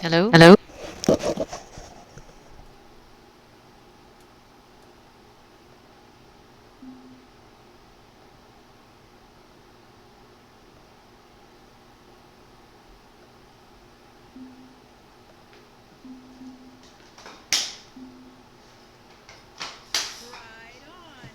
Hello? Hello? Right on.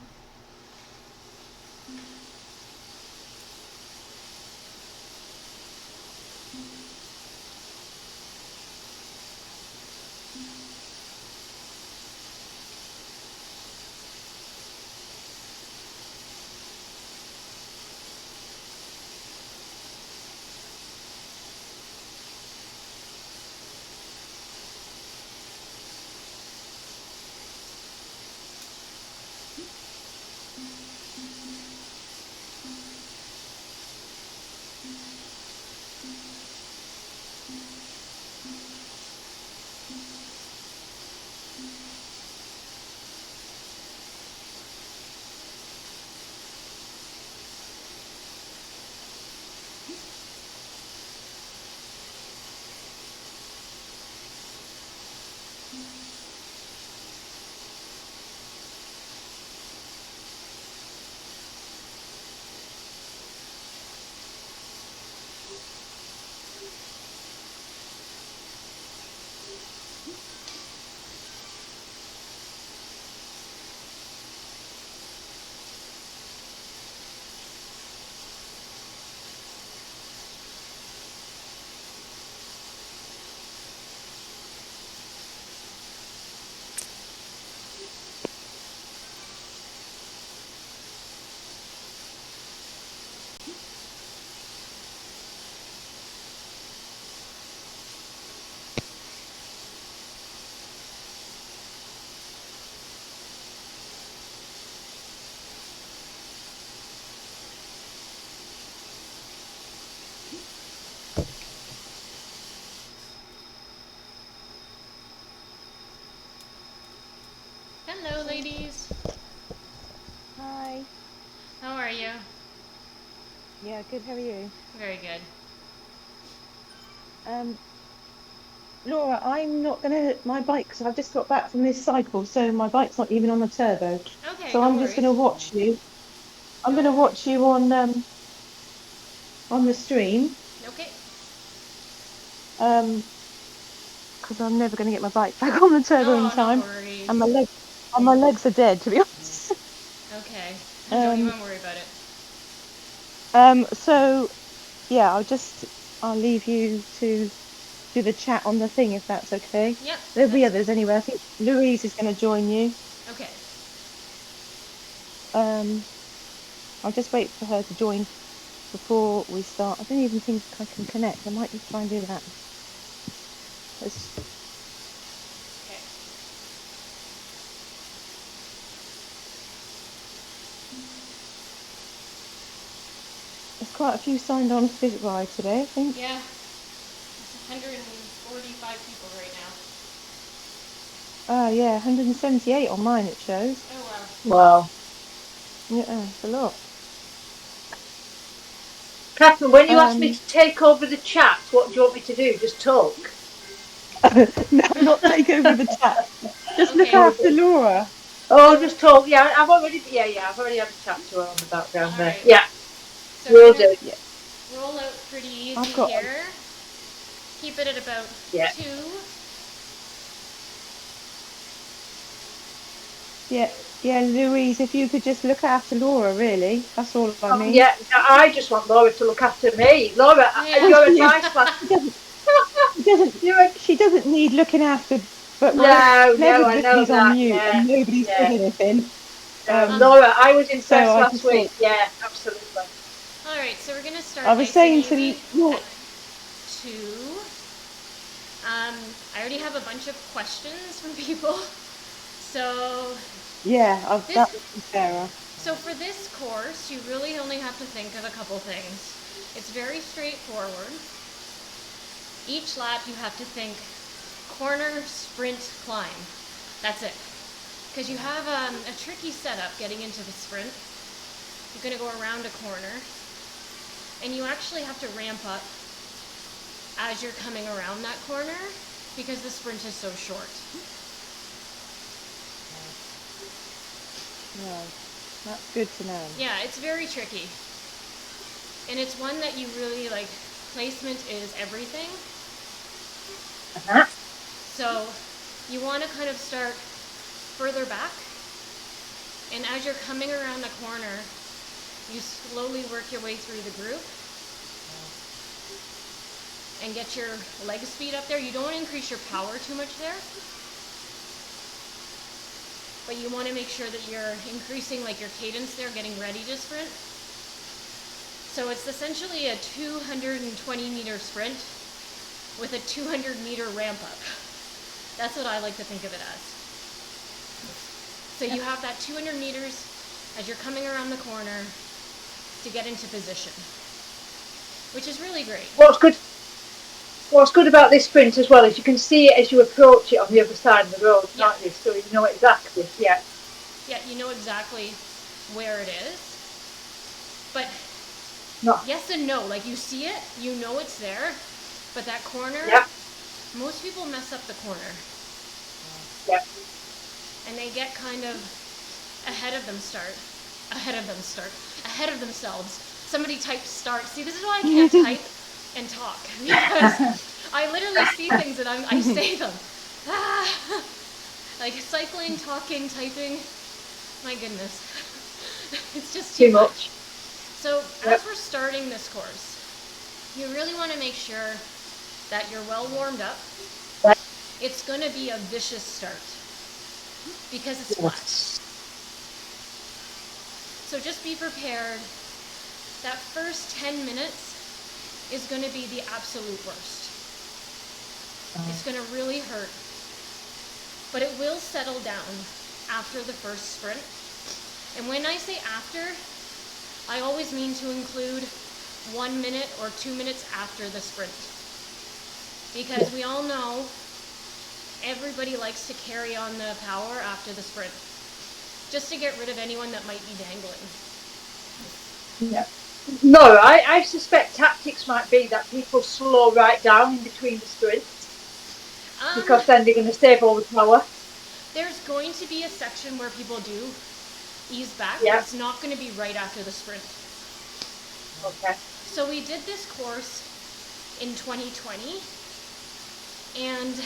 Hello, ladies. Hi. How are you? Yeah, good. How are you? Very good. Um, Laura, I'm not gonna my bike because I've just got back from this cycle, so my bike's not even on the turbo. Okay, So no I'm just gonna worries. watch you. I'm No gonna watch worries. you on the stream. Okay. Um, because I'm never gonna get my bike back on the turbo in Oh, no time, and worries. my legs are dead, to be honest. Okay. Don't Um, even worry about it. so yeah, I'll leave you to do the chat on the thing if that's okay. Yep, There'll be that's others anyway. I think Louise is going to join you. okay. Um, I'll just wait for her to join before we start. I don't even think I can connect. I might just try and do that. There's, Okay. there's quite a few signed on for this ride today, I think. Yeah. It's 145 people right Ah, yeah, 178 on mine it shows. now. Oh, wow. Wow. Yeah, it's a lot. Catherine, when you ask me Um, to take over the chat, what do you want me to do? Just talk? no, not take over the chat. Just look Okay. after Laura. Oh, So, just talk. Yeah, I've already had a chat to her on the background there. alright. Yeah, So we're will gonna do. Yeah, roll out pretty I've easy got. here. Keep it at about Yeah. 2. Yeah, yeah, Louise, if you could just look after Laura, really. That's all I Oh, mean. yeah, I just want Laura to look after me. Laura, Well, Yeah. your advice last. she doesn't, she doesn't, Your, she doesn't need looking after, but no, when I know everybody's on that. mute Yeah, and nobody says yeah. anything, No, um, Laura, I was so impressed I last just thought, week. Yeah, absolutely. Alright, so we're gonna I start was nice and saying to easy Laura, at 2. I already have a bunch of questions from people. So yeah, this that was from Sarah. so for this course, you really only have to think of a couple things. It's very straightforward. Each lap you have to think corner, sprint, climb. That's it. Because you have a tricky setup getting into the sprint. You're going to go around a corner, and you actually have to ramp up as you're coming around that corner because the sprint is so short. No, that's good to know. Yeah, it's very tricky. And it's one that you really like, placement is everything. Uh-huh. So you want to kind of start further back. And as you're coming around the corner, you slowly work your way through the group and get your leg speed up there. You don't want to increase your power too much there, but you want to make sure that you're increasing like your cadence there, getting ready to sprint. So it's essentially a 220 meter sprint with a 200 meter ramp up. That's what I like to think of it as. So you have that 200 meters as you're coming around the corner to get into position, which is really great. What's good about this sprint as well is you can see it as you approach it on the other side of the road, Yeah. can't you? So you know exactly, yeah. Yeah, you know exactly where it is. But No. yes and no, like you see it, you know it's there, but that corner, Yeah. most people mess up the corner. Yeah. And they get kind of ahead of themselves. Somebody typed start. See, this is why I can't type and talk, because I literally see things and I say them. Like cycling, talking, typing. My goodness. It's just too much. So as we're starting this course, you really want to make sure that you're well warmed up. It's going to be a vicious start because it's flat. So just be prepared. That first 10 minutes is going to be the absolute worst. It's going to really hurt. But it will settle down after the first sprint. And when I say after, I always mean to include 1 minute or 2 minutes after the sprint. Because we all know everybody likes to carry on the power after the sprint, just to get rid of anyone that might be dangling. Yeah. No, I suspect tactics might be that people slow right down in between the sprints, because then they're going to save all the power. There's going to be a section where people do ease back, Yeah. but it's not going to be right after the sprint. Okay. So we did this course in 2020, and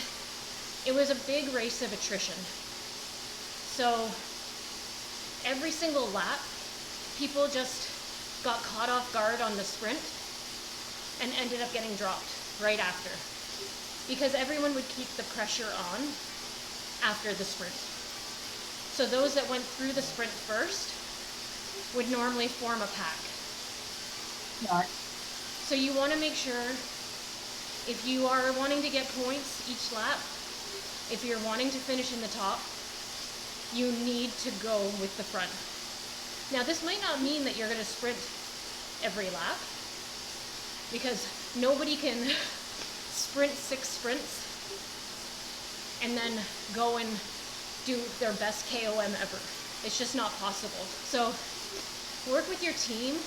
it was a big race of attrition. So every single lap, people just got caught off guard on the sprint and ended up getting dropped right after, because everyone would keep the pressure on after the sprint. So those that went through the sprint first would normally form a pack. Right. So you want to make sure, if you are wanting to get points each lap, if you're wanting to finish in the top, you need to go with the front. Now this might not mean that you're going to sprint every lap, because nobody can sprint 6 sprints and then go and do their best KOM ever. It's just not possible. So work with your team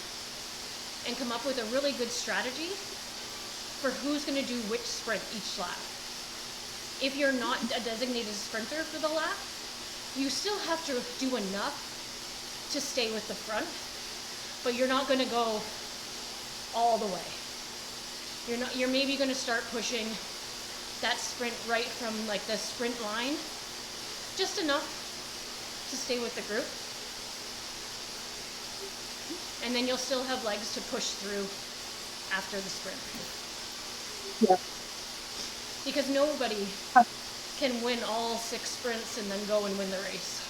and come up with a really good strategy for who's going to do which sprint each lap. If you're not a designated sprinter for the lap, you still have to do enough to stay with the front, but you're not going to go all the way. You're maybe going to start pushing that sprint right from like the sprint line, just enough to stay with the group. And then you'll still have legs to push through after the sprint. Yeah. Because nobody can win all 6 sprints and then go and win the race.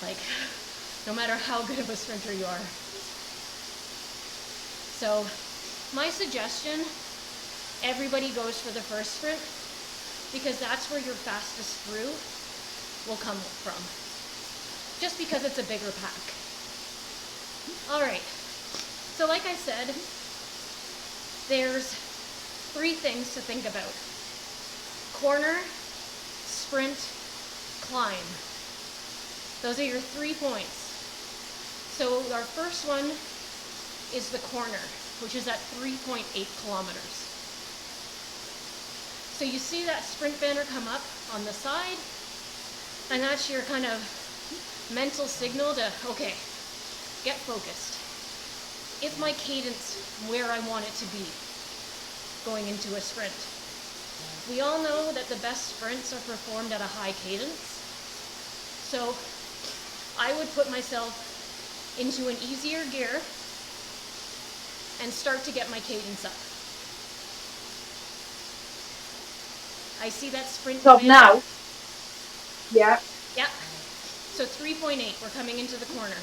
Like, no matter how good of a sprinter you are. So, my suggestion, everybody goes for the first sprint, because that's where your fastest through will come from. Just because it's a bigger pack. Alright, so like I said, there's 3 things to think about. Corner, sprint, climb. Those are your 3 points. So our first one is the corner, which is at 3.8 kilometers. So you see that sprint banner come up on the side, and that's your kind of mental signal to, okay, get focused. Is my cadence where I want it to be going into a sprint? We all know that the best sprints are performed at a high cadence. So I would put myself into an easier gear and start to get my cadence up. I see that sprint. So now, yeah. Yep. So 3.8, we're coming into the corner.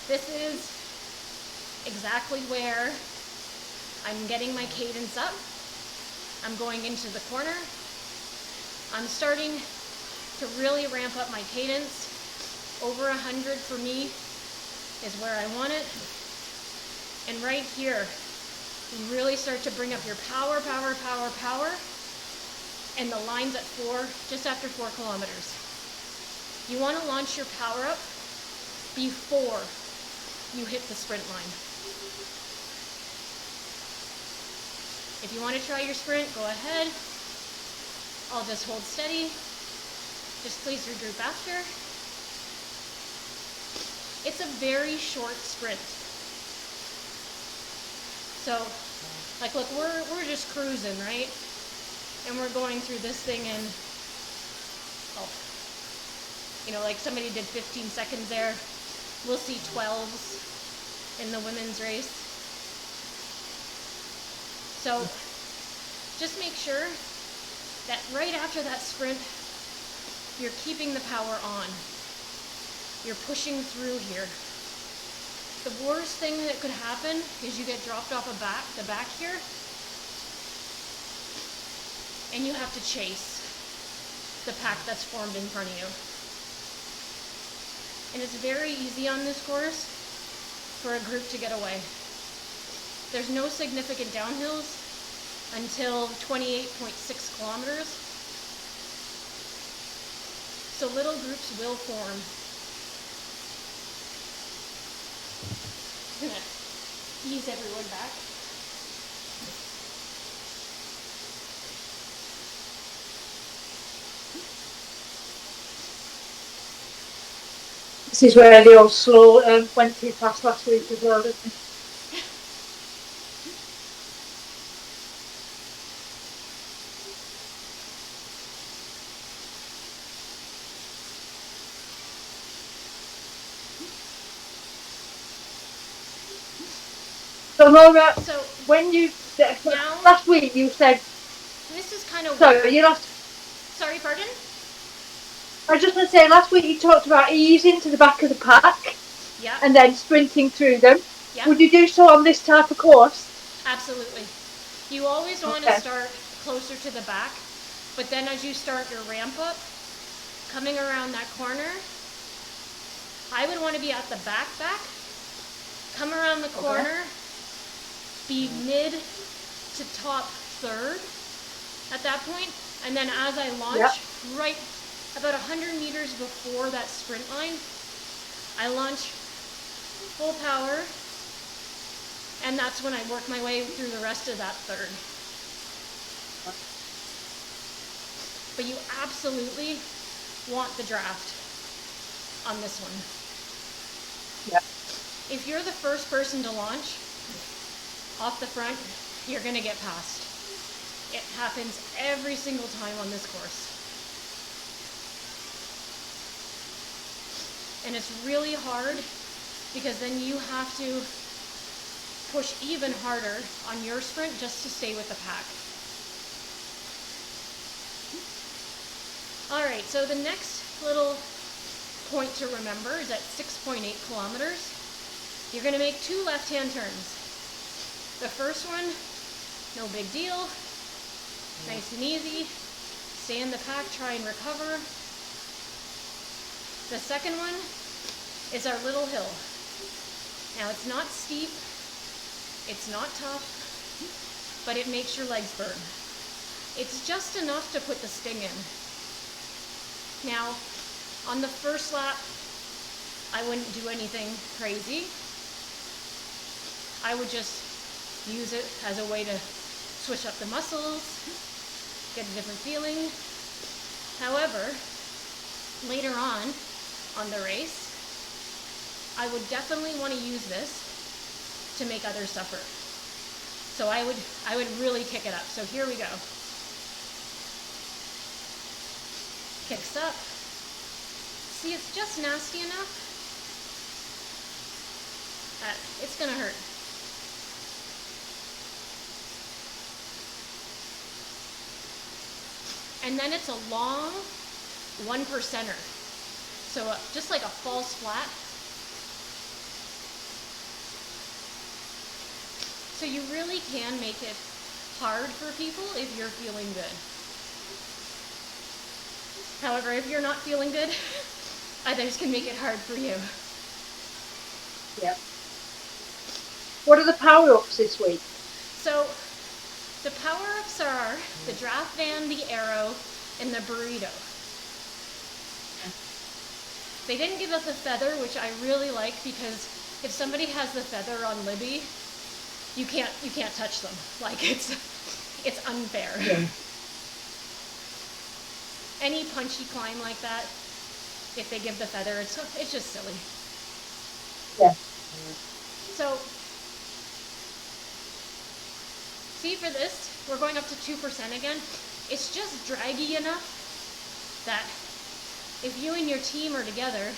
This is exactly where I'm getting my cadence up. I'm going into the corner. I'm starting to really ramp up my cadence. Over 100 for me is where I want it. And right here, you really start to bring up your power, power, power, power. And the line's at 4, just after 4 kilometers. You want to launch your power up before you hit the sprint line. If you want to try your sprint, go ahead. I'll just hold steady. Just please regroup after. It's a very short sprint. So, like, look, we're just cruising, right? And we're going through this thing in, oh, you know, like somebody did 15 seconds there. We'll see 12s in the women's race. So just make sure that right after that sprint, you're keeping the power on. You're pushing through here. The worst thing that could happen is you get dropped off the back here, and you have to chase the pack that's formed in front of you. And it's very easy on this course for a group to get away. There's no significant downhills until 28.6 kilometers. So little groups will form. I'm gonna ease everyone back. This is where the old slow went too fast last week as well, didn't it? So Laura, So when you now, last week you said, this is kind of sorry, weird. you last. Sorry, pardon? I was just going to say, last week you talked about easing to the back of the pack. Yeah. And then sprinting through them. Yeah. Would you do so on this type of course? Absolutely. You always want to start closer to the back, but then as you start your ramp up, coming around that corner, I would want to be at the back, come around the corner, be mid to top third at that point, and then as I launch, right about 100 meters before that sprint line, I launch full power, and that's when I work my way through the rest of that third. But you absolutely want the draft on this one. Yeah. If you're the first person to launch off the front, you're going to get passed. It happens every single time on this course. And it's really hard because then you have to push even harder on your sprint just to stay with the pack. All right, so the next little point to remember is at 6.8 kilometers. You're going to make 2 left-hand turns. The first one, no big deal, nice and easy. Stay in the pack, try and recover. The second one is our little hill. Now it's not steep, it's not tough, but it makes your legs burn. It's just enough to put the sting in. Now, on the first lap, I wouldn't do anything crazy. I would just use it as a way to switch up the muscles, get a different feeling. However, later on the race, I would definitely want to use this to make others suffer. So I would really kick it up. So here we go. Kicks up. See, it's just nasty enough that it's gonna hurt. And then it's a long 1%er. So just like a false flat. So you really can make it hard for people if you're feeling good. However, if you're not feeling good, others can make it hard for you. Yeah. What are the power-ups this week? So the power-ups are the draft van, the arrow, and the burrito. They didn't give us a feather, which I really like, because if somebody has the feather on Libby, you can't touch them. Like it's unfair. Yeah. Any punchy climb like that, if they give the feather, it's just silly. Yeah. So see, for this, we're going up to 2% again. It's just draggy enough that if you and your team are together,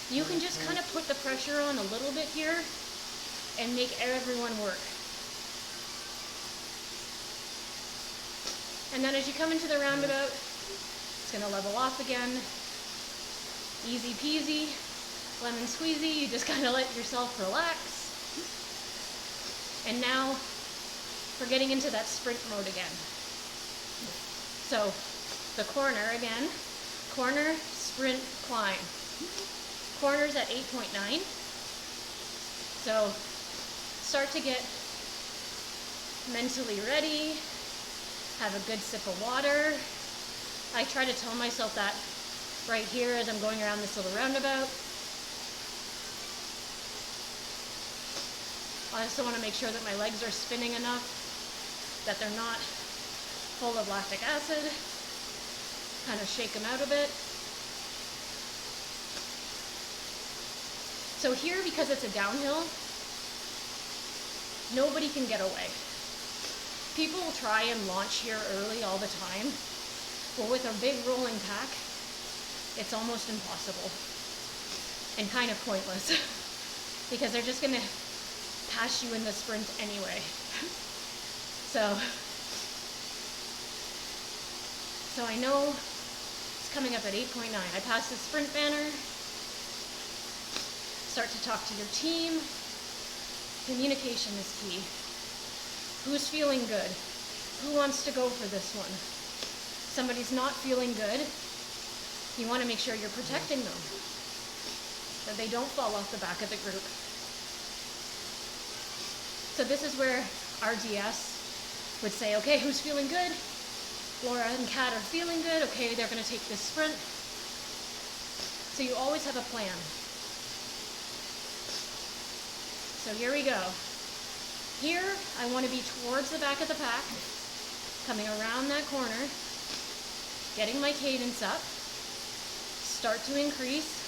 you can just kind of put the pressure on a little bit here and make everyone work. And then as you come into the roundabout, it's gonna level off again. Easy peasy, lemon squeezy, you just kind of let yourself relax. And now we're getting into that sprint mode again. So the corner again, corner, sprint, climb. Corner's at 8.9. So start to get mentally ready, have a good sip of water. I try to tell myself that right here as I'm going around this little roundabout. I also want to make sure that my legs are spinning enough that they're not full of lactic acid. Kind of shake them out a bit. So here, because it's a downhill, nobody can get away. People will try and launch here early all the time, but with a big rolling pack, it's almost impossible and kind of pointless because they're just gonna pass you in the sprint anyway. So I know it's coming up at 8.9. I passed the sprint banner. Start to talk to your team. Communication is key. Who's feeling good? Who wants to go for this one? Somebody's not feeling good. You want to make sure you're protecting them, that they don't fall off the back of the group. So this is where RDS would say, okay, who's feeling good? Laura and Kat are feeling good. Okay, they're going to take this sprint. So you always have a plan. So here we go. Here, I want to be towards the back of the pack, coming around that corner, getting my cadence up, start to increase,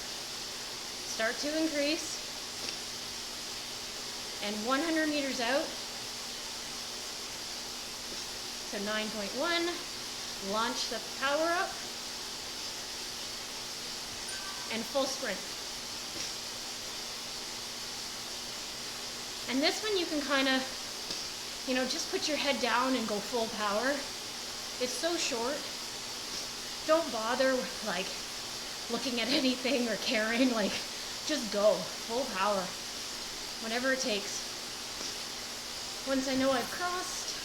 and 100 meters out, so 9.1, launch the power up, and full sprint. And this one you can kind of, just put your head down and go full power. It's so short. Don't bother with looking at anything or caring, just go, full power, whatever it takes. Once I know I've crossed,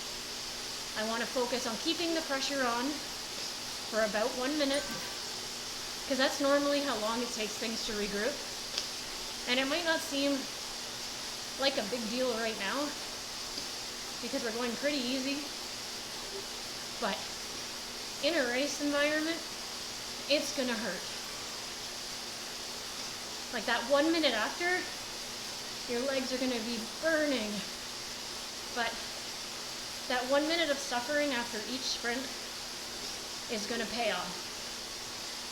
I want to focus on keeping the pressure on for about 1 minute, because that's normally how long it takes things to regroup. And it might not seem like a big deal right now, because we're going pretty easy, but in a race environment, it's gonna hurt. Like that 1 minute after, your legs are gonna be burning, but that 1 minute of suffering after each sprint is going to pay off.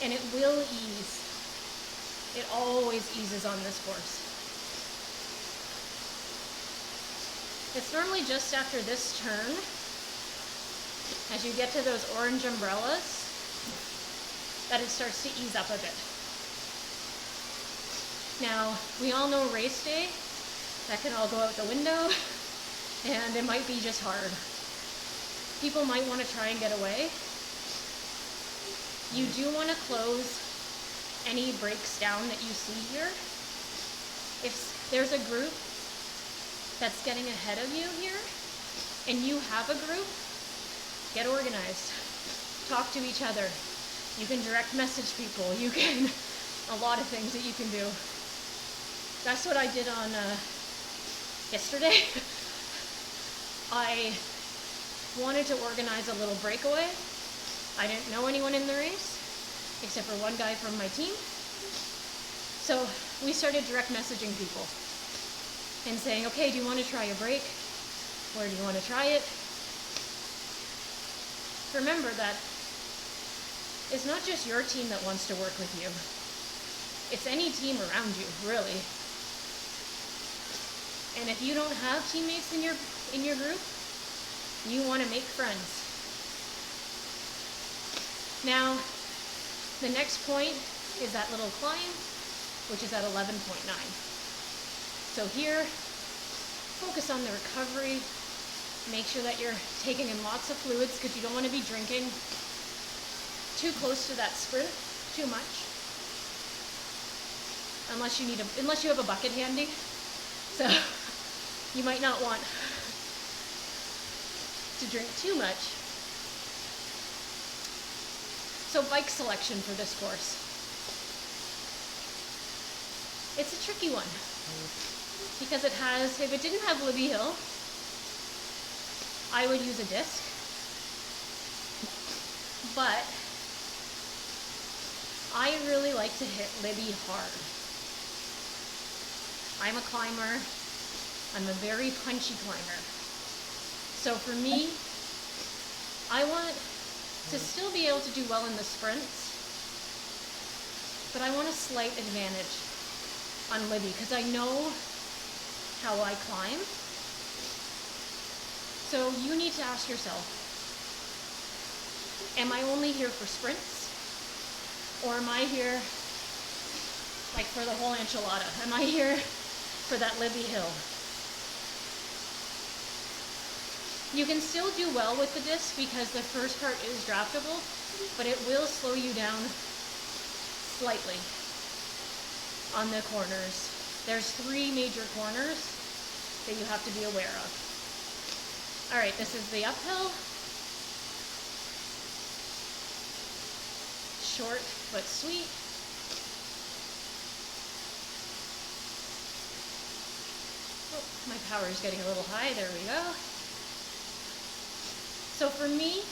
And it will ease. It always eases on this course. It's normally just after this turn, as you get to those orange umbrellas, that it starts to ease up a bit. Now, we all know race day, that can all go out the window, and it might be just hard. People might want to try and get away. You do want to close any breaks down that you see here. If there's a group that's getting ahead of you here, and you have a group, get organized. Talk to each other. You can direct message people. You can, a lot of things that you can do. That's what I did on yesterday. I wanted to organize a little breakaway. I didn't know anyone in the race, except for one guy from my team. So we started direct messaging people and saying, okay, do you want to try a break? Where do you want to try it? Remember that it's not just your team that wants to work with you. It's any team around you, really. And if you don't have teammates in your group, you want to make friends. Now, the next point is that little climb, which is at 11.9. So here, focus on the recovery. Make sure that you're taking in lots of fluids because you don't want to be drinking too close to that sprint too much. Unless you have a bucket handy. So you might not want to drink too much. So bike selection for this course. It's a tricky one because it has, if it didn't have Libby Hill, I would use a disc, but I really like to hit Libby hard. I'm a climber. I'm a very punchy climber. So for me, I want to still be able to do well in the sprints, but I want a slight advantage on Libby because I know how I climb. So you need to ask yourself, am I only here for sprints? Or am I here like for the whole enchilada? Am I here for that Libby Hill? You can still do well with the disc because the first part is draftable, but it will slow you down slightly on the corners. There's 3 major corners that you have to be aware of. All right, this is the uphill. Short but sweet. Oh, my power is getting a little high. There we go. So for me,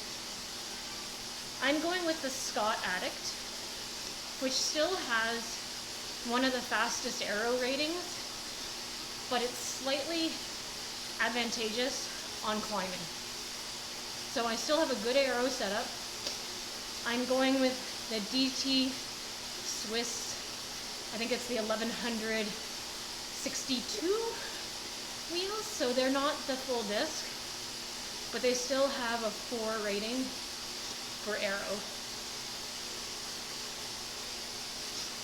I'm going with the Scott Addict, which still has one of the fastest aero ratings, but it's slightly advantageous on climbing. So I still have a good aero setup. I'm going with the DT Swiss, I think it's the 1162 wheels, so they're not the full disc, but they still have a 4 rating for aero.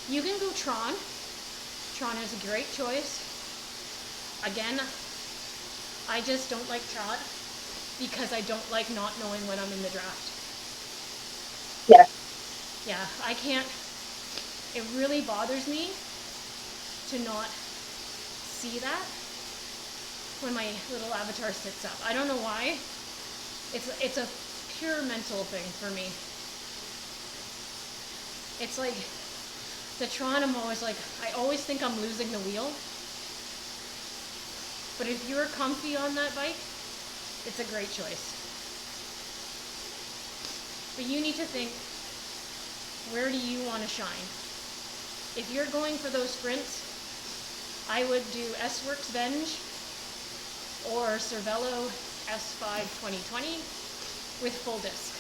You can go Tron. Tron is a great choice. Again, I just don't like Tron because I don't like not knowing when I'm in the draft. Yeah. Yeah, I can't, it really bothers me to not see that when my little avatar sits up. I don't know why. It's a pure mental thing for me. It's like the Tron, I'm always like, I always think I'm losing the wheel. But if you're comfy on that bike, it's a great choice. But you need to think, where do you want to shine? If you're going for those sprints, I would do S-Works Venge or Cervelo S5 2020 with full disc.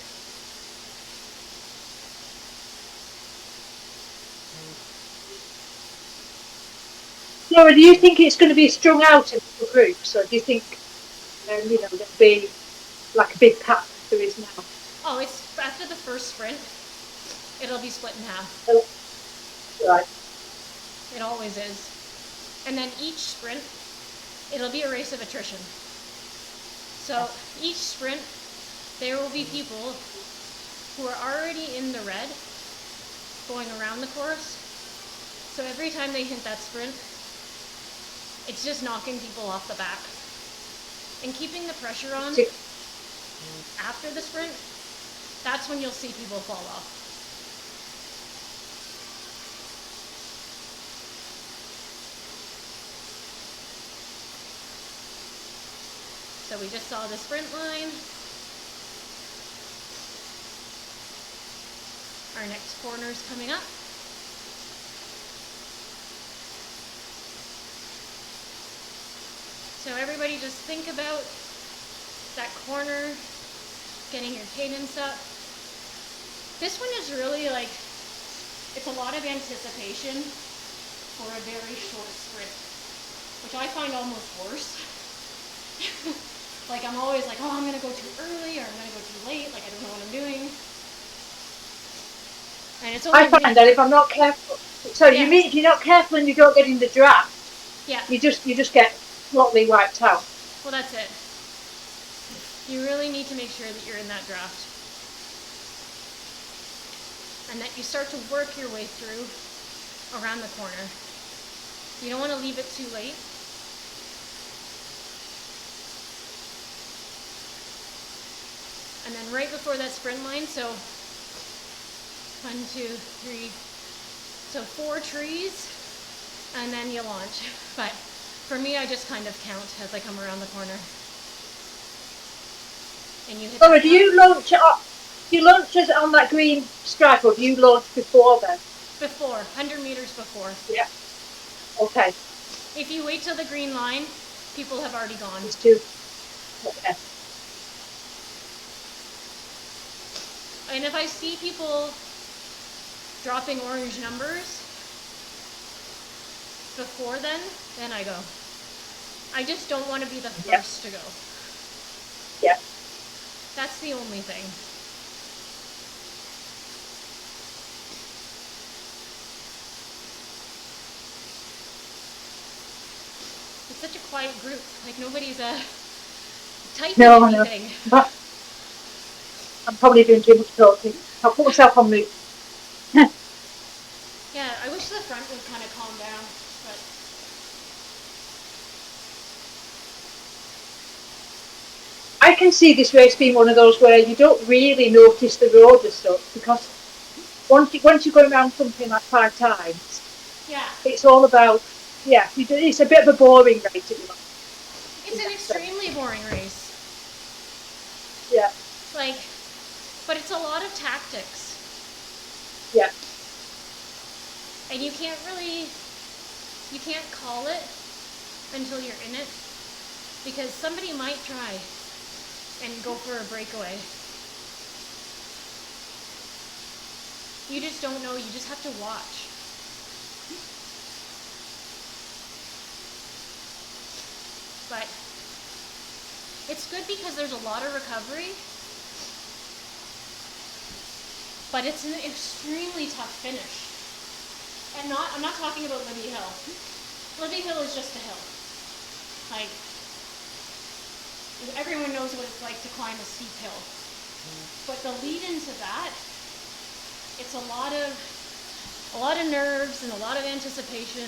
Laura, do you think it's going to be strung out in little groups, or do you think there'll be like a big pack as there is now? Oh, it's after the first sprint, it'll be split in half. Right. It always is. And then each sprint, it'll be a race of attrition. So each sprint, there will be people who are already in the red going around the course. So every time they hit that sprint, it's just knocking people off the back. And keeping the pressure on after the sprint, that's when you'll see people fall off. So we just saw the sprint line. Our next corner's coming up. So everybody just think about that corner, getting your cadence up. This one is really like, it's a lot of anticipation for a very short sprint, which I find almost worse. Like I'm always like, oh, I'm gonna go too early or I'm gonna go too late, like I don't know what I'm doing. And it's I find that if I'm not careful, you mean if you're not careful and you don't get in the draft, you just get totally wiped out. Well, that's it. You really need to make sure that you're in that draft. And that you start to work your way through around the corner. You don't want to leave it too late. And then right before that sprint line, so 1, 2, 3, so 4 trees, and then you launch. But for me, I just kind of count as I come around the corner. And you hit. Laura, do you launch it on that green stripe, or do you launch before then? Before, 100 meters before. Yeah. Okay. If you wait till the green line, people have already gone. It's too. Okay. And if I see people dropping orange numbers before then I go. I just don't want to be the first to go. Yeah. That's the only thing. It's such a quiet group. Like nobody's typing anything. No. I'm probably doing too much talking. I'll put myself on mute. Yeah, I wish the front would kind of calm down, but I can see this race being one of those where you don't really notice the road as such, because once you go around something like 5 times, it's all about, it's a bit of a boring race. It's an extremely boring race. Yeah. But it's a lot of tactics. Yeah. And you can't call it until you're in it, because somebody might try and go for a breakaway. You just don't know, you just have to watch. But it's good because there's a lot of recovery, but it's an extremely tough finish. And I'm not talking about Libby Hill. Libby Hill is just a hill. Like, everyone knows what it's like to climb a steep hill. But the lead into that, it's a lot of nerves and a lot of anticipation,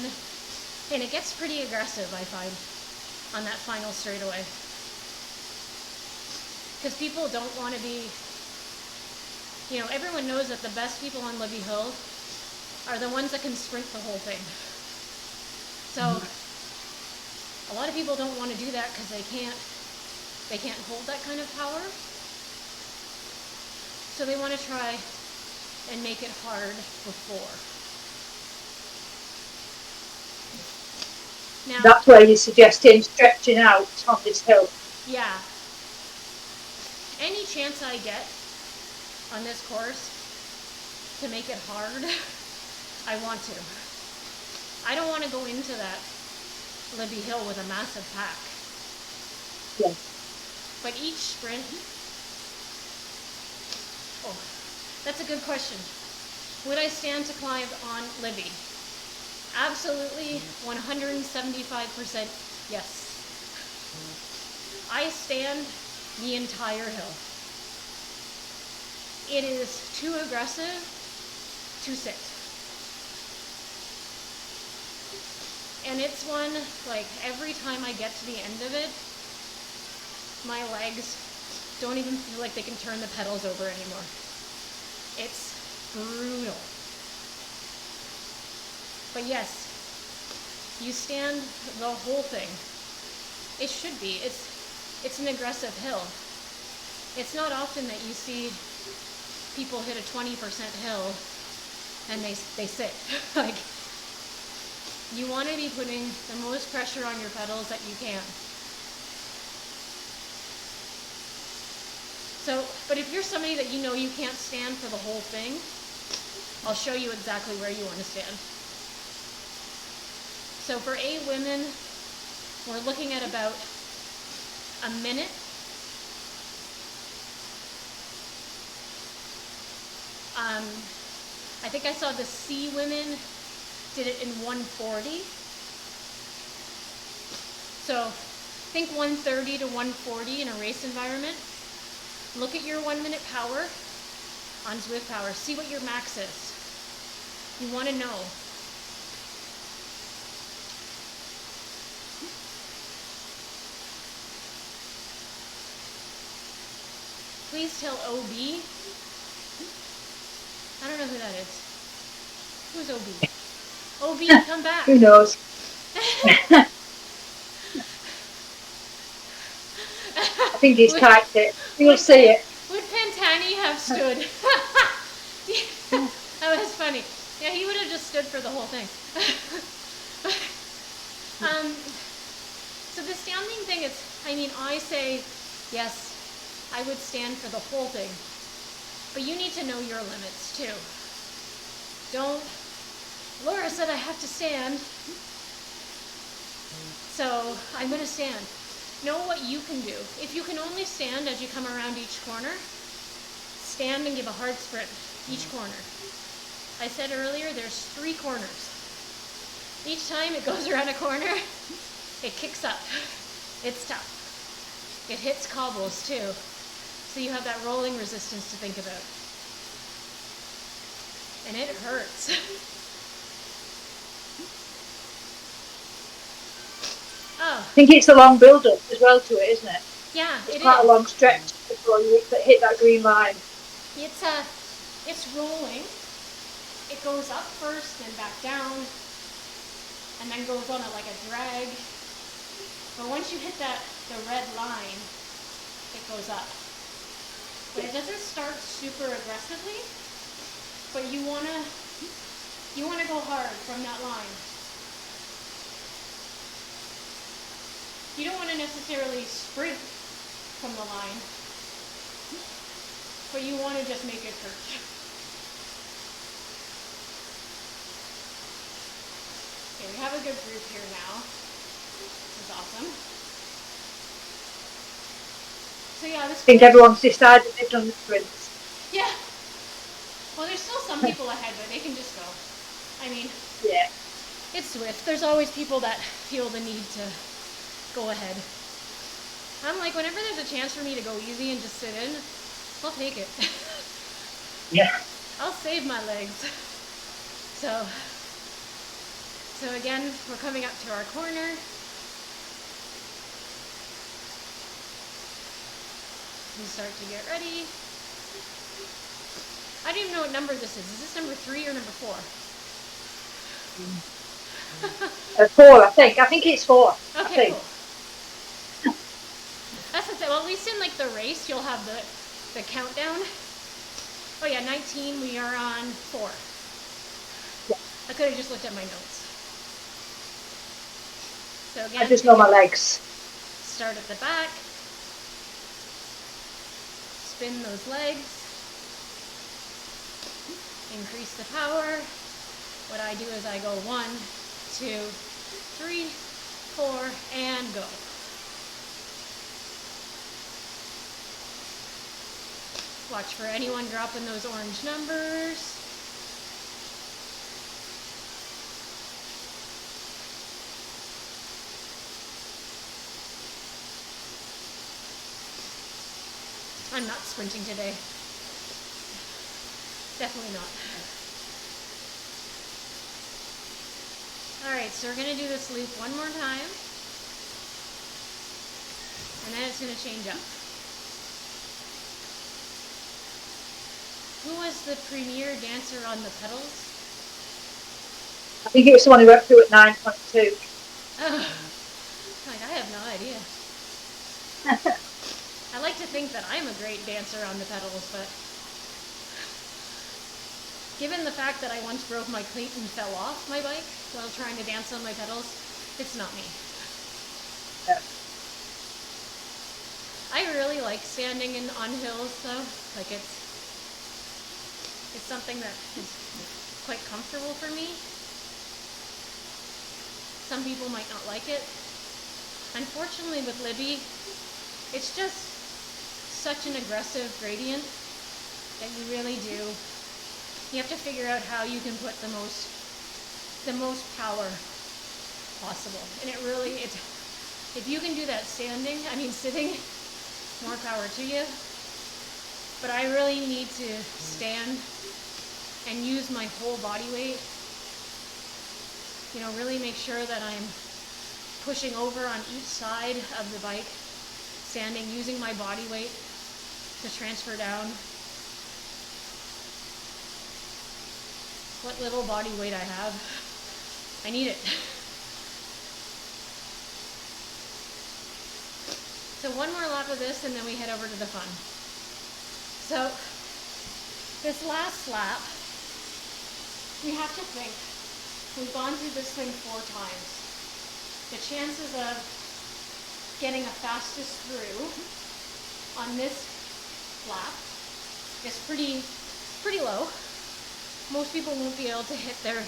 and it gets pretty aggressive, I find, on that final straightaway. Because people don't want to be, everyone knows that the best people on Libby Hill are the ones that can sprint the whole thing. So a lot of people don't want to do that because they can't hold that kind of power. So they want to try and make it hard before. Now, that's where you're suggesting stretching out on this hill. Yeah. any chance I get on this course to make it hard, I want to. I don't want to go into that Libby hill with a massive pack. Yeah. But each sprint, oh, that's a good question. Would I stand to climb on Libby? Absolutely, 175% yes. I stand the entire hill. It is too aggressive to sit. And it's one, like, every time I get to the end of it, my legs don't even feel like they can turn the pedals over anymore. It's brutal. But yes, you stand the whole thing. It should be. It's an aggressive hill. It's not often that you see people hit a 20% hill and they sit. Like, you want to be putting the most pressure on your pedals that you can. So, but if you're somebody that you know you can't stand for the whole thing, I'll show you exactly where you want to stand. So for 8 women, we're looking at about a minute. I think I saw the C women did it in 140. So think 130 to 140 in a race environment. Look at your 1 minute power on Zwift Power. See what your max is. You want to know. Please tell OB. I don't know who that is. Who's OB? OB, come back. Who knows? I think he's typed it. You'll see it. Would Pantani have stood? That was funny. Yeah, he would have just stood for the whole thing. So the standing thing is, I mean, I say, yes, I would stand for the whole thing. But you need to know your limits too. Don't, Laura said I have to stand, so I'm going to stand. Know what you can do. If you can only stand as you come around each corner, stand and give a hard sprint each corner. I said earlier, there's 3 corners. Each time it goes around a corner, it kicks up. It's tough. It hits cobbles too. So you have that rolling resistance to think about. And it hurts. Oh. I think it's a long build-up as well to it, isn't it? Yeah, it's quite a long stretch before you hit that green line. It's rolling. It goes up first, then back down, and then goes on like a drag. But once you hit the red line, it goes up. But it doesn't start super aggressively, but you wanna go hard from that line. You don't want to necessarily sprint from the line, but you want to just make it hurt. Okay, we have a good group here now. It's awesome. So yeah, this. I think everyone's decided they've done the sprints. Yeah. Well, there's still some people ahead, but they can just go. I mean. Yeah. It's Zwift. There's always people that feel the need to go ahead. I'm like, whenever there's a chance for me to go easy and just sit in, I'll take it. Yeah. I'll save my legs. So again, we're coming up to our corner. We start to get ready. I don't even know what number this is. Is this number 3 or number 4? 4, I think. I think it's 4. Okay, cool. That's the thing. Well, at least in like the race, you'll have the countdown. Oh yeah, 19. We are on 4. Yeah. I could have just looked at my notes. So again, I just know my legs. Start at the back. spin those legs, increase the power. What I do is I go 1, 2, 3, 4, and go. Watch for anyone dropping those orange numbers. I'm not sprinting today. Definitely not. Alright, so we're going to do this loop one more time. And then it's going to change up. Who was the premier dancer on the pedals? I think it was someone who went through at 9.2. Oh, like, I have no idea. I like to think that I'm a great dancer on the pedals, but given the fact that I once broke my cleat and fell off my bike while trying to dance on my pedals, it's not me. Yeah. I really like standing on hills though. Like it's something that is quite comfortable for me. Some people might not like it. Unfortunately with Libby, it's just such an aggressive gradient that you really do. You have to figure out how you can put the most power possible. And it really, if you can do that sitting, more power to you. But I really need to stand and use my whole body weight. You know, really make sure that I'm pushing over on each side of the bike, standing, using my body weight to transfer down. What little body weight I have, I need it. So one more lap of this and then we head over to the fun. So this last lap, we have to think, we've gone through this thing 4 times. The chances of getting a fastest through on this lap is pretty low. Most people won't be able to hit their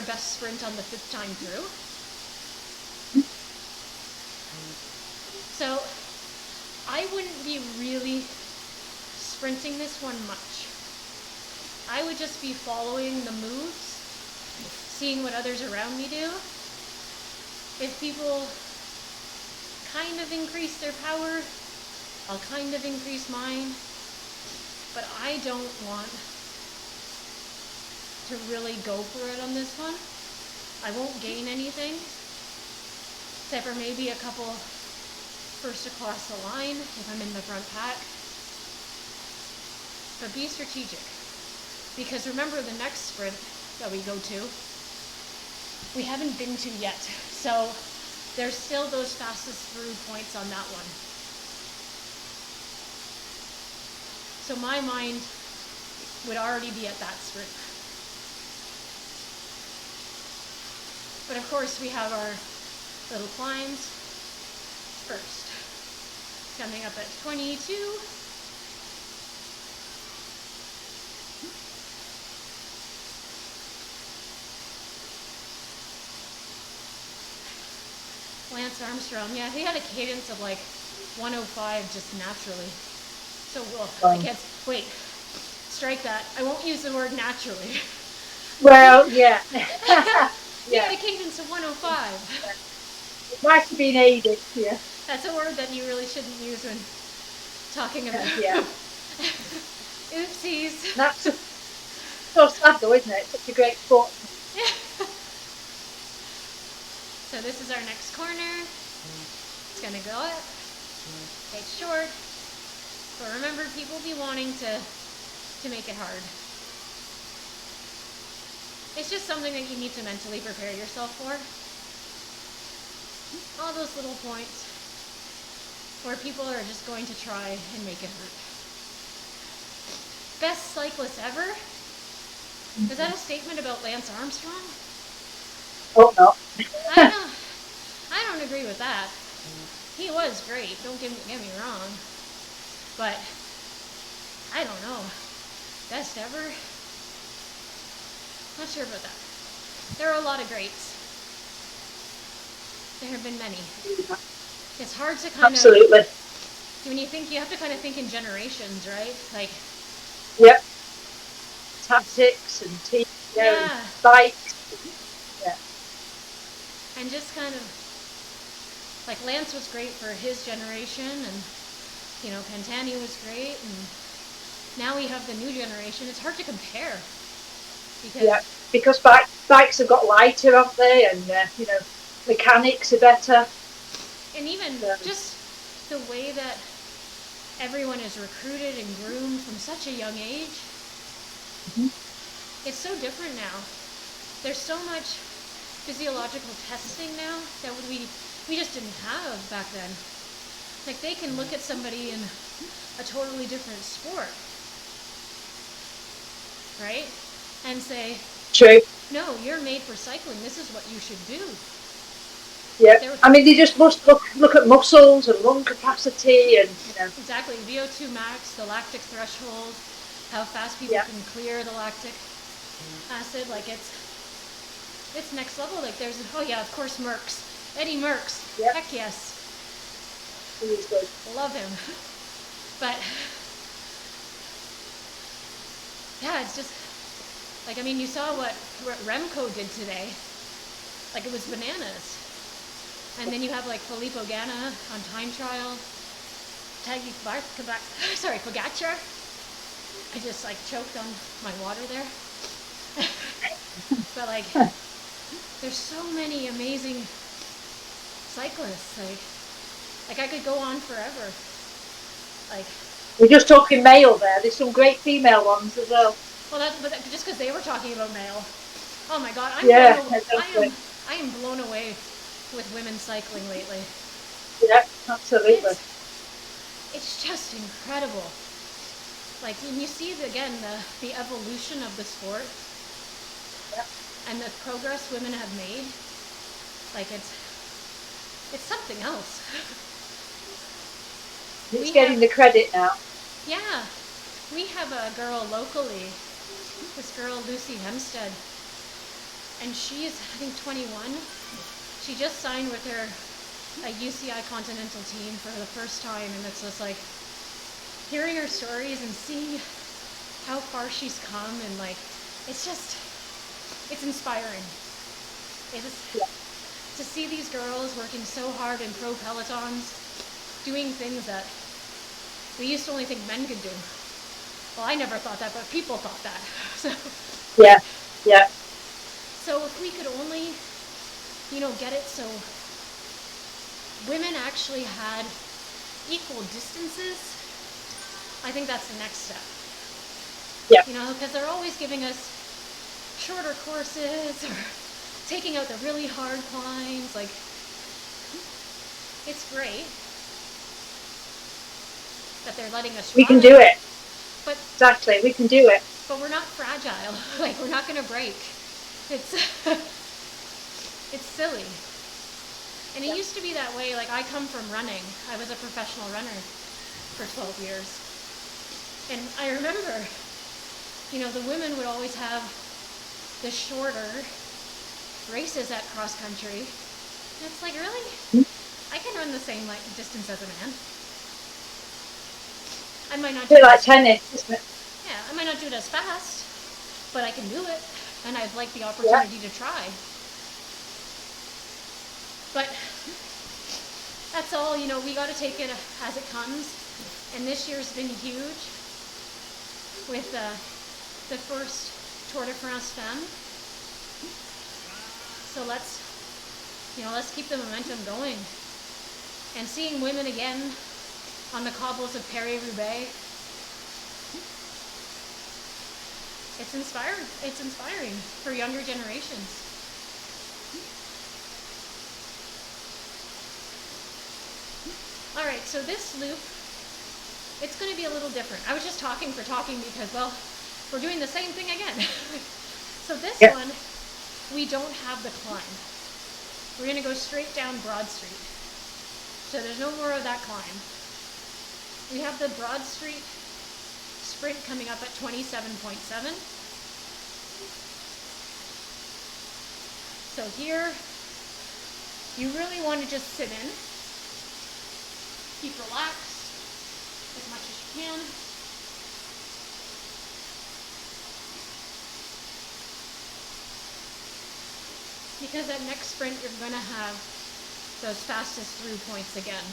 best sprint on the 5th time through. So I wouldn't be really sprinting this one much. I would just be following the moves, seeing what others around me do. If people kind of increase their power, I'll kind of increase mine. But I don't want to really go for it on this one. I won't gain anything, except for maybe a couple first across the line if I'm in the front pack. But be strategic, because remember the next sprint that we go to, we haven't been to yet. So there's still those fastest through points on that one. So my mind would already be at that sprint. But of course we have our little climbs first. Coming up at 22. Lance Armstrong, yeah, he had a cadence of like 105 just naturally. So, I guess, wait, strike that. I won't use the word naturally. Well, yeah. He had a cadence of 105. It might have been aided, yeah. That's a word that you really shouldn't use when talking about. Yeah. Oopsies. That's so sad though, isn't it? Such a great sport. So this is our next corner. It's going to go up. It's short. But remember, people be wanting to make it hard. It's just something that you need to mentally prepare yourself for. All those little points where people are just going to try and make it hurt. Best cyclist ever? Is that a statement about Lance Armstrong? Oh no. I don't agree with that. He was great, don't get me wrong. But I don't know. Best ever? Not sure about that. There are a lot of greats. There have been many. It's hard to kind Absolutely. when you think, you have to kind of think in generations, right? Like, yep. Tactics and team, yeah, bikes. Yeah. And just kind of, like, Lance was great for his generation, and, you know, Pantani was great, and now we have the new generation. It's hard to compare. Because bikes have got lighter, haven't they? And, you know, mechanics are better. And even just the way that everyone is recruited and groomed from such a young age, it's so different now. There's so much physiological testing now that we just didn't have back then. Like, they can look at somebody in a totally different sport, right? And say, true. No, you're made for cycling. This is what you should do. Yeah. I mean, they just must look at muscles and lung capacity and, you know. Exactly. VO2 max, the lactic threshold, how fast people can clear the lactic acid. Like, it's next level. Like, there's, of course, Merckx. Eddie Merckx. Yep. Heck yes. He's good. Love him. But, yeah, it's just, like, I mean, you saw what Remco did today. Like, it was bananas. And then you have, like, Filippo Ganna on time trial. Pogacar. I just, like, choked on my water there. But, like, there's so many amazing cyclists. Like I could go on forever. Like, we're just talking male there. There's some great female ones as well. Well, just because they were talking about male. Oh my God, I am blown away with women cycling lately. Yeah, absolutely. It's just incredible. Like, when you see again the evolution of the sport and the progress women have made, like, it's something else. It's getting the credit now. Yeah. We have a girl locally, this girl Lucy Hempstead, and she's, I think, 21. She just signed with a UCI Continental team for the first time, and it's just like hearing her stories and seeing how far she's come, and like, it's inspiring. To see these girls working so hard in pro pelotons, doing things that we used to only think men could do. Well, I never thought that, but people thought that. Yeah. So if we could only, get it so women actually had equal distances, I think that's the next step. Yeah. Because they're always giving us shorter courses or taking out the really hard climbs. Like, it's great that they're letting us. We can do it. But exactly, we can do it. But we're not fragile. Like, we're not going to break. It's silly. And it used to be that way. Like, I come from running. I was a professional runner for 12 years. And I remember, the women would always have the shorter races at cross country. And it's like, really? I can run the same distance as a man. I might not do it like tennis, isn't it? Yeah, I might not do it as fast, but I can do it, and I'd like the opportunity to try. But that's all, we got to take it as it comes. And this year's been huge with the first Tour de France Femme. So let's keep the momentum going. And seeing women again on the cobbles of Paris-Roubaix, it's inspiring for younger generations. All right, so this loop, it's going to be a little different. I was just talking because, well, we're doing the same thing again. So this one, we don't have the climb. We're going to go straight down Broad Street. So there's no more of that climb. We have the Broad Street sprint coming up at 27.7. So here, you really want to just sit in. Keep relaxed as much as you can. Because at next sprint, you're going to have those fastest through points again.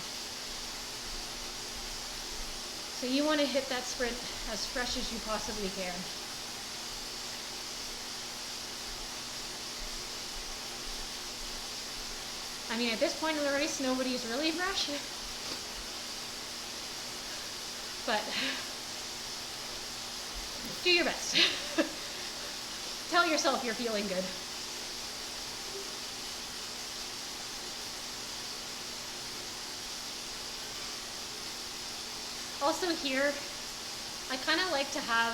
So you want to hit that sprint as fresh as you possibly can. I mean, at this point in the race, nobody's really fresh. But do your best. Tell yourself you're feeling good. Also here, I kind of like to have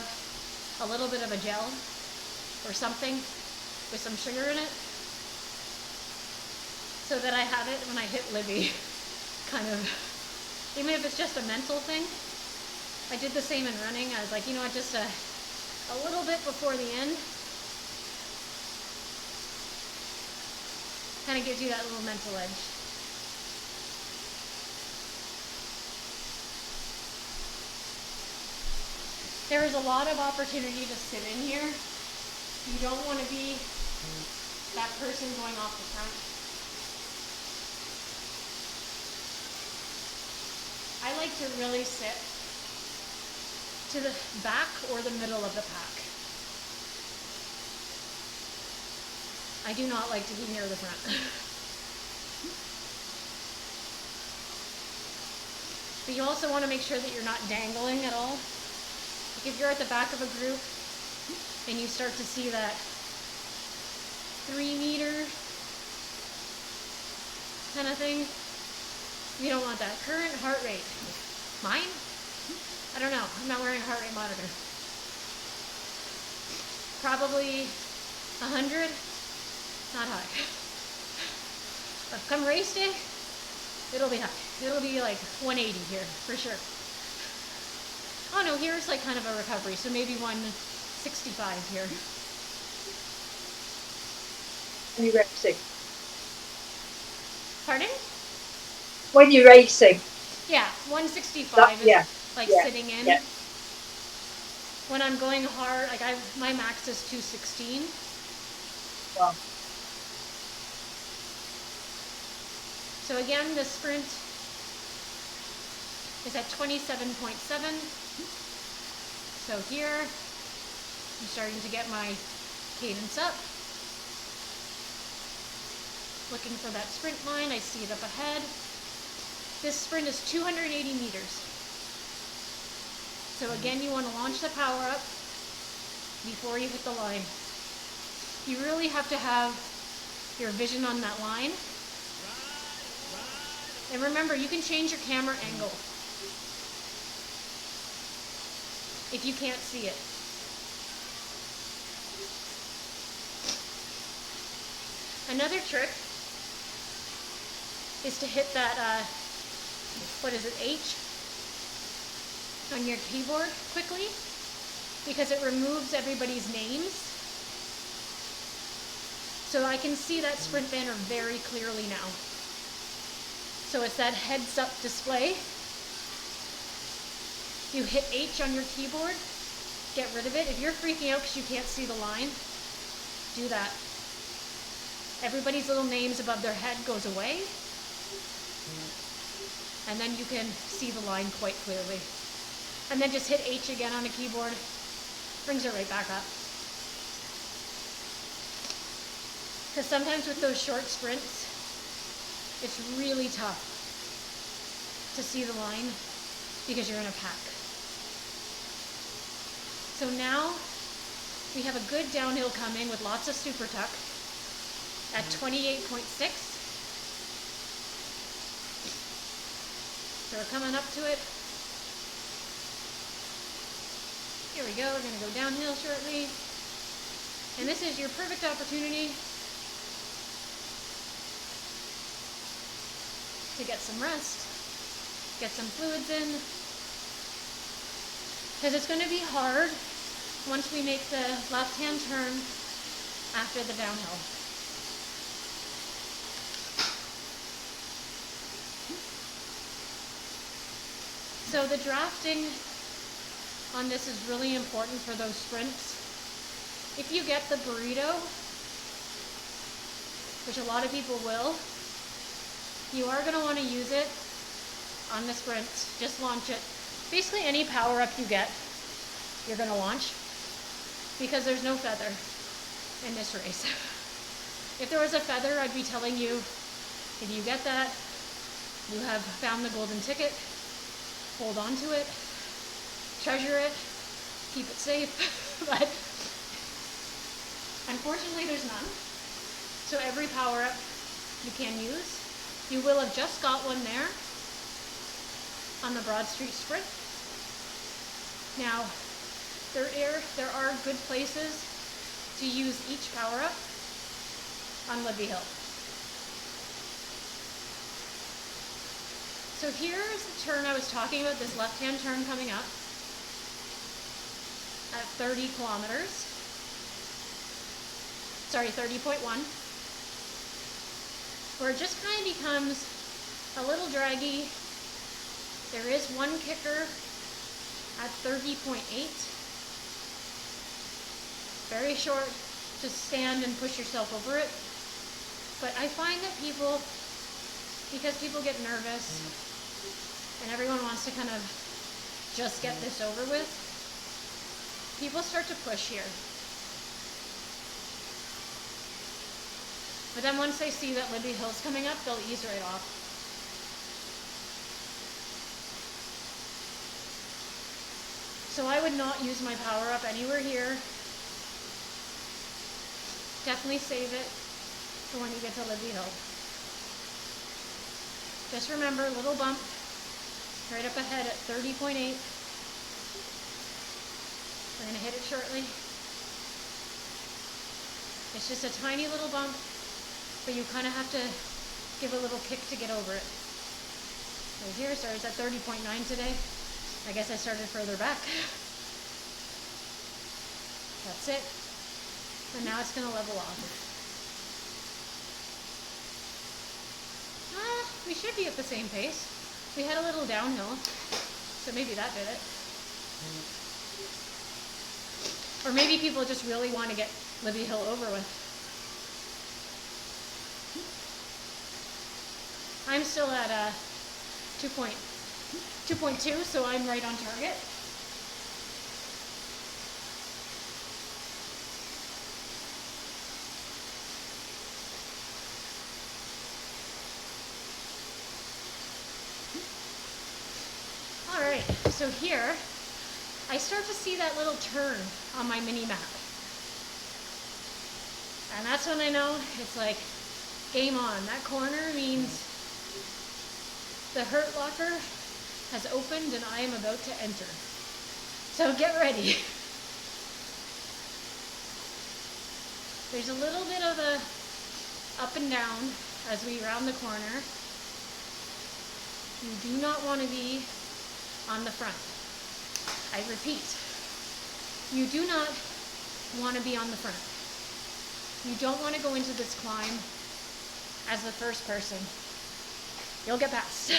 a little bit of a gel or something with some sugar in it, so that I have it when I hit Libby, kind of, even if it's just a mental thing. I did the same in running. I was like, you know what, just a little bit before the end, kind of gives you that little mental edge. There is a lot of opportunity to sit in here. You don't want to be that person going off the front. I like to really sit to the back or the middle of the pack. I do not like to be near the front. But you also want to make sure that you're not dangling at all. Like if you're at the back of a group and you start to see that 3 meter kind of thing, you don't want that. Current heart rate. Mine? I don't know. I'm not wearing a heart rate monitor. Probably 100. Not high. But come race day, it'll be high. It'll be like 180 here, for sure. Oh no, here's like kind of a recovery, so maybe 165 here. When you're racing. Pardon? When you're racing. Yeah, 165 is like sitting in. Yeah. When I'm going hard, like my max is 216. Wow. So again, the sprint is at 27.7. So here, I'm starting to get my cadence up. Looking for that sprint line, I see it up ahead. This sprint is 280 meters. So again, you want to launch the power up before you hit the line. You really have to have your vision on that line. And remember, you can change your camera angle if you can't see it. Another trick is to hit that, what is it, H on your keyboard quickly, because it removes everybody's names. So I can see that sprint banner very clearly now. So it's that heads up display. You hit H on your keyboard, get rid of it. If you're freaking out because you can't see the line, do that. Everybody's little names above their head goes away. And then you can see the line quite clearly. And then just hit H again on a keyboard, brings it right back up. Because sometimes with those short sprints, it's really tough to see the line because you're in a pack. So now we have a good downhill coming with lots of super tuck at 28.6. So we're coming up to it. Here we go, we're gonna go downhill shortly. And this is your perfect opportunity to get some rest, get some fluids in, because it's going to be hard once we make the left-hand turn after the downhill. So the drafting on this is really important for those sprints. If you get the burrito, which a lot of people will, you are going to want to use it on the sprints. Just launch it. Basically any power up you get, you're going to launch, because there's no feather in this race. If there was a feather, I'd be telling you, if you get that, you have found the golden ticket. Hold on to it, treasure it, keep it safe. But unfortunately there's none. So every power up you can use. You will have just got one there on the Broad Street sprint. Now, there are good places to use each power up on Libby Hill. So here's the turn I was talking about, this left-hand turn coming up at 30 kilometers. Sorry, 30.1. Where it just kind of becomes a little draggy. There is one kicker at 30.8. Very short, just stand and push yourself over it. But I find that people, because people get nervous and everyone wants to kind of just get this over with, people start to push here. But then once they see that Libby Hill's coming up, they'll ease right off. So I would not use my power up anywhere here. Definitely save it for when you get to Libby Hill. Just remember, little bump right up ahead at 30.8. We're going to hit it shortly. It's just a tiny little bump, but you kind of have to give a little kick to get over it. Right here, sorry, it's at 30.9 today. I guess I started further back. That's it. And now it's going to level off. We should be at the same pace. We had a little downhill, so maybe that did it. Or maybe people just really want to get Libby Hill over with. I'm still at 2.2, so I'm right on target. Alright, so here, I start to see that little turn on my mini map. And that's when I know it's like, game on. That corner means the hurt locker has opened and I am about to enter. So get ready. There's a little bit of a up and down as we round the corner. You do not want to be on the front. I repeat, you do not want to be on the front. You don't want to go into this climb as the first person. You'll get past.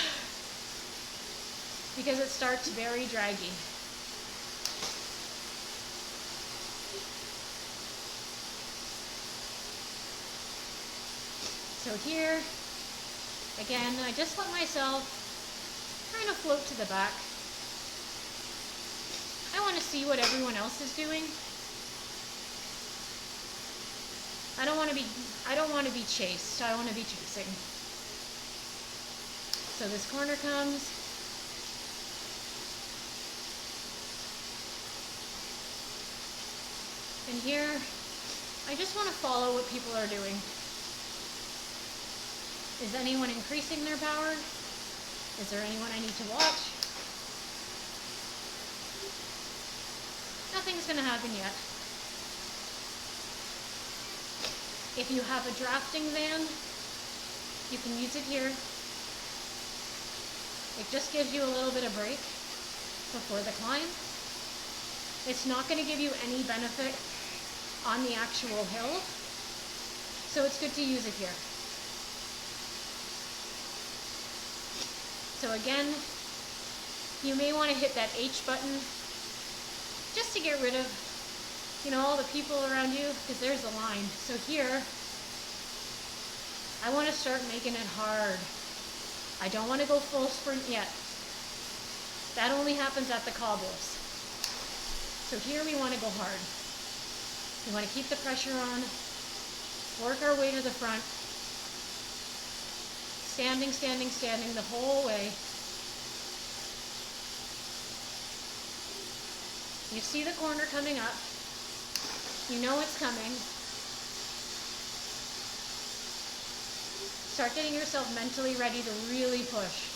Because it starts very draggy. So here, again, I just let myself kind of float to the back. I want to see what everyone else is doing. I don't want to be chased. I want to be chasing. So this corner comes. And here, I just want to follow what people are doing. Is anyone increasing their power? Is there anyone I need to watch? Nothing's going to happen yet. If you have a drafting van, you can use it here. It just gives you a little bit of break before the climb. It's not going to give you any benefit on the actual hill, so it's good to use it here. So again, you may want to hit that H button just to get rid of, you know, all the people around you, because there's a line. So here, I want to start making it hard. I don't want to go full sprint yet. That only happens at the cobbles. So here we want to go hard. We want to keep the pressure on, work our way to the front, standing, standing, standing the whole way. You see the corner coming up. You know it's coming. Start getting yourself mentally ready to really push.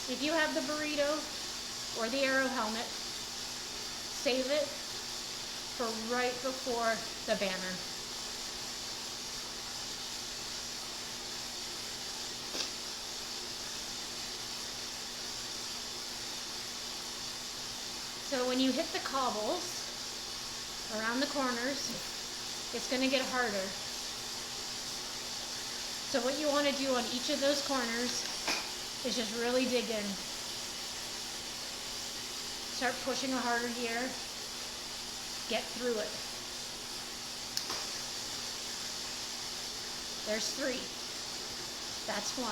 If you have the burrito or the arrow helmet, save it for right before the banner. So when you hit the cobbles around the corners, it's going to get harder. So what you want to do on each of those corners is just really dig in. Start pushing harder here. Get through it. There's 3. That's 1.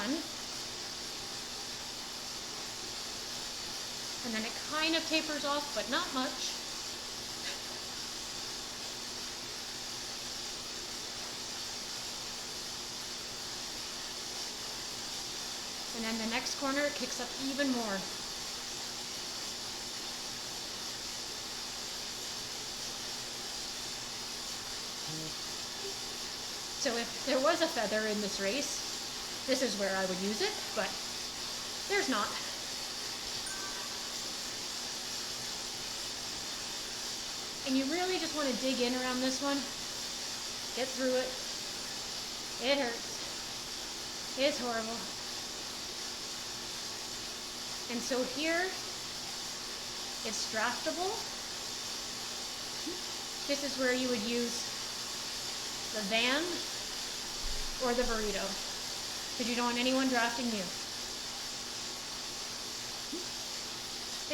And then it kind of tapers off, but not much. And then the next corner, it kicks up even more. So if there was a feather in this race, this is where I would use it, but there's not. And you really just want to dig in around this one. Get through it. It hurts. It's horrible. And so here, it's draftable. This is where you would use the van or the burrito, because you don't want anyone drafting you.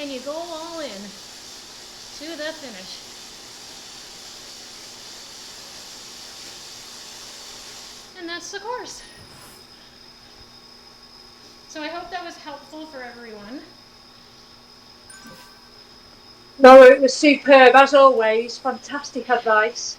And you go all in to the finish. And that's the course. So I hope that was helpful for everyone. No, it was superb as always. Fantastic advice.